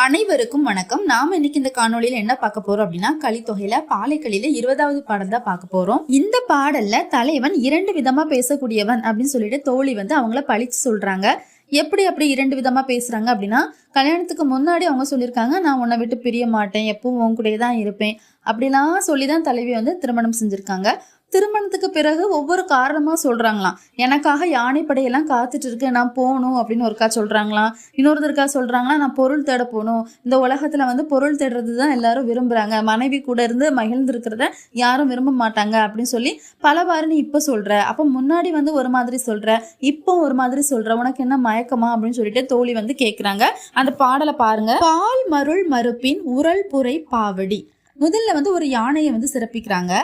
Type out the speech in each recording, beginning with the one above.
அனைவருக்கும் வணக்கம். நாம இன்னைக்கு இந்த காணொலியில என்ன பார்க்க போறோம் அப்படின்னா, கலித்தொகையில பாலைக்களியில 20வது பாடல் தான் பார்க்க போறோம். இந்த பாடல்ல தலைவன் 2 விதமா பேசக்கூடியவன் அப்படின்னு சொல்லிட்டு தோழி அவங்கள பழிச்சு சொல்றாங்க. எப்படி அப்படி 2 விதமா பேசுறாங்க அப்படின்னா, கல்யாணத்துக்கு முன்னாடி அவங்க சொல்லியிருக்காங்க, நான் உன்னை விட்டு பிரிய மாட்டேன், எப்பவும் உன் கூடயே தான் இருப்பேன் அப்படிலாம் சொல்லிதான் தலைவி திருமணம் செஞ்சிருக்காங்க. திருமணத்துக்கு பிறகு ஒவ்வொரு காரணமா சொல்றாங்களாம். எனக்காக யானைப்படையெல்லாம் காத்துட்டு இருக்கு, நான் போகணும் அப்படின்னு ஒருக்கா சொல்றாங்களாம். இன்னொருத்தருக்கா சொல்றாங்களா, நான் பொருள் தேட போகணும், இந்த உலகத்துல பொருள் தேடுறது தான் எல்லாரும் விரும்புறாங்க, மனைவி கூட இருந்து மகிழ்ந்து இருக்கிறத யாரும் விரும்ப மாட்டாங்க அப்படின்னு சொல்லி பலவாறு நீ இப்ப சொல்ற, அப்ப முன்னாடி ஒரு மாதிரி சொல்ற, இப்போ ஒரு மாதிரி சொல்ற, உனக்கு என்ன மயக்கமா அப்படின்னு சொல்லிட்டு தோழி கேக்குறாங்க. அந்த பாடலை பாருங்க. பால் மருள் மறுப்பின் உரல் புரை பாவடி. முதல்ல ஒரு யானையை சிறப்பிக்கிறாங்க.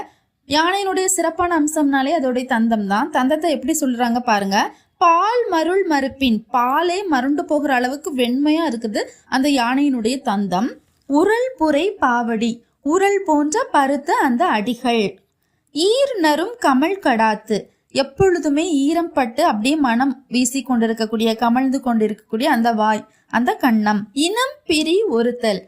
யானையினுடைய சிறப்பான அம்சம்னாலே அதோடைய தந்தம் தான். தந்தத்தை எப்படி சொல்றாங்க பாருங்க. பால் மருள் மறுப்பின், பாலே மருண்டு போகிற அளவுக்கு வெண்மையா இருக்குது அந்த யானையினுடைய தந்தம். உரல் புரை பாவடி, உரல் போன்ற பருத்த அந்த அடிகள். ஈர் நரும் கமல் கடாத்து, எப்பொழுதுமே ஈரம் பட்டு அப்படியே மனம் வீசி கொண்டிருக்கக்கூடிய, கமழ்ந்து கொண்டிருக்கக்கூடிய அந்த வாய், அந்த கண்ணம். இனம் பிரி ஒருத்தல்,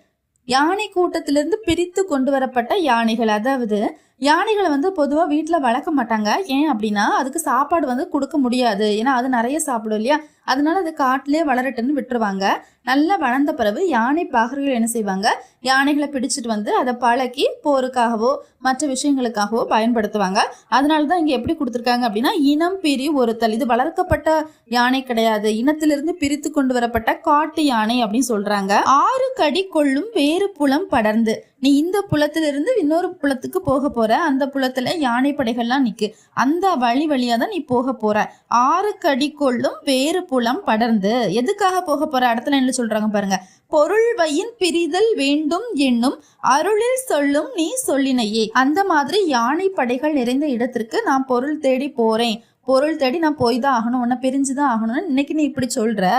யானை கூட்டத்திலிருந்து பிரித்து கொண்டு வரப்பட்ட யானைகள். அதாவது யானைகளை பொதுவாக வீட்டில் வளர்க்க மாட்டாங்க. ஏன் அப்படின்னா, அதுக்கு சாப்பாடு கொடுக்க முடியாது, ஏன்னா அது நிறைய சாப்பிடும் இல்லையா, அதனால அது காட்டிலே வளரட்டுன்னு விட்டுருவாங்க. நல்லா வளர்ந்த பிறகு யானை பாகர்கள் என்ன செய்வாங்க, யானைகளை பிடிச்சிட்டு அதை பழக்கி போருக்காகவோ மற்ற விஷயங்களுக்காகவோ பயன்படுத்துவாங்க. அதனால தான் இங்கே எப்படி கொடுத்துருக்காங்க அப்படின்னா, இனம் பிரி ஒருத்தல். இது வளர்க்கப்பட்ட யானை கிடையாது, இனத்திலிருந்து பிரித்து கொண்டு வரப்பட்ட காட்டு யானை அப்படின்னு சொல்றாங்க. 6 கடி கொள்ளும் வேறு புலம் படர்ந்து, நீ இந்த புலத்திலிருந்து இன்னொரு புலத்துக்கு போக போற, அந்த புலத்துல யானை படைகள்லாம் நிக்கு, அந்த வழியா தான் நீ போக போற. 6 கடி கொள்ளும் வேறு புலம் படர்ந்து, எதுக்காக போக போற, இடத்துல என்ன சொல்றாங்க பாருங்க. பொருள்வையின் பிரிதல் வேண்டும் என்னும் அருளில் சொல்லும் நீ சொல்லினையே. அந்த மாதிரி யானை படைகள் நிறைந்த இடத்திற்கு நான் பொருள் தேடி போறேன், பொருள் தேடி நான் போய் தான் ஆகணும், உன்னை பிரிஞ்சுதான் ஆகணும்னு இன்னைக்கு நீ இப்படி சொல்ற.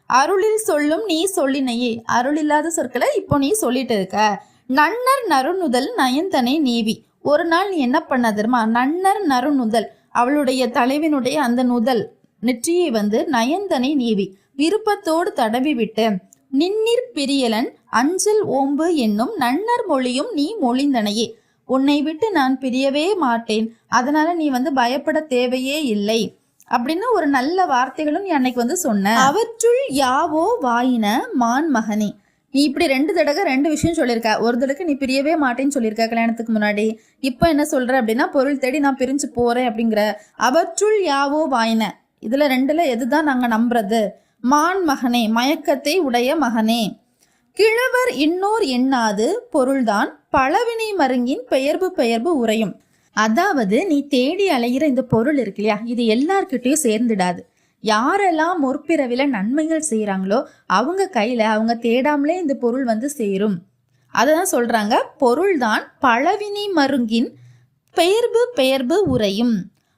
அருளில் சொல்லும் நீ சொல்லினையே, அருள் இல்லாத சொற்களை இப்போ நீ சொல்லிட்டு இருக்க. நன்னர் நறுநுதல் நயந்தனை நீவி, ஒரு நாள் நீ என்ன பண்ண தெரியுமா, நன்னர் நறுநுதல், அவளுடைய தலைவினுடைய அந்த நுதல் நெற்றியை நயந்தனை நீவி விருப்பத்தோடு தடவி விட்டு, நின்னிற் பிரியலன் அஞ்சல் ஓம்பு என்னும் நன்னர் மொழியும் நீ மொழிந்தனையே, உன்னை விட்டு நான் பிரியவே மாட்டேன், அதனால நீ பயப்பட தேவையே இல்லை அப்படின்னு ஒரு நல்ல வார்த்தைகளும் நீ அன்னைக்கு சொன்ன. அவற்றுள் யாவோ வாயின மான் மகனே, நீ இப்படி 2 தடவை 2 விஷயம் சொல்லியிருக்க. ஒரு தடவை நீ பிரியவே மாட்டேன்னு சொல்லியிருக்க கல்யாணத்துக்கு முன்னாடி, இப்போ என்ன சொல்ற அப்படின்னா பொருள் தேடி நான் பிரிஞ்சு போறேன் அப்படிங்கிற. அவற்றுள் யாவோ வாயின, இதுல 2ல எதுதான் நாங்க நம்புறது. மான் மகனே, மயக்கத்தை உடைய மகனே. கிழவர் இன்னோர் எண்ணாது பொருள்தான் பழவினை மருங்கின் பெயர்பு உரையும். அதாவது நீ தேடி அலைகிற இந்த பொருள் இருக்கு இல்லையா, இது எல்லார்கிட்டையும் சேர்ந்துடாது. யாரெல்லாம் முற்பிறவில நன்மைகள் செய்யறாங்களோ அவங்க கையில அவங்க தேடாமலே இந்த பொருள் சேரும். அததான் சொல்றாங்க, பொருள்தான் பழவினை மருங்கின் பெயர்பு உரையும்.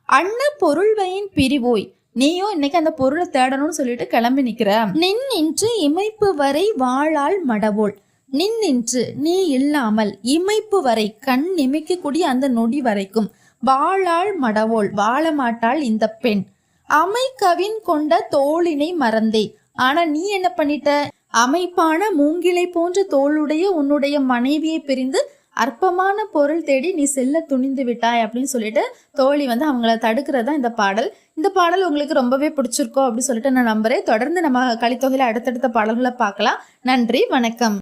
அன்ன பொருள்வையின் பிரிவோய், நீயும் இன்னைக்கு அந்த பொருளை தேடணும்னு சொல்லிட்டு கிளம்பி நிக்கிற. நின்று இமைப்பு வரை வாழால் மடவோள், நின்று நீ இல்லாமல், இமைப்பு வரை கண் இமைக்கக்கூடிய அந்த நொடி வரைக்கும், வாழால் மடவோள் வாழ மாட்டாள் இந்த பெண். அமைக்கவின் கொண்ட தோளினை மறந்தே, ஆனா நீ என்ன பண்ணிட்ட, அமைப்பான மூங்கிலை போன்ற தோளுடைய உன்னுடைய மனைவியை பிரிந்து அற்பமான பொருள் தேடி நீ செல்ல துணிந்து விட்டாய் அப்படின்னு சொல்லிட்டு தோழி அவங்கள தடுக்கிறதா இந்த பாடல். இந்த பாடல் உங்களுக்கு ரொம்பவே பிடிச்சிருக்கோம் அப்படின்னு சொல்லிட்டு நான் நம்புறேன். தொடர்ந்து நம்ம கலித்தொகையில அடுத்தடுத்த பாடல்களை பார்க்கலாம். நன்றி, வணக்கம்.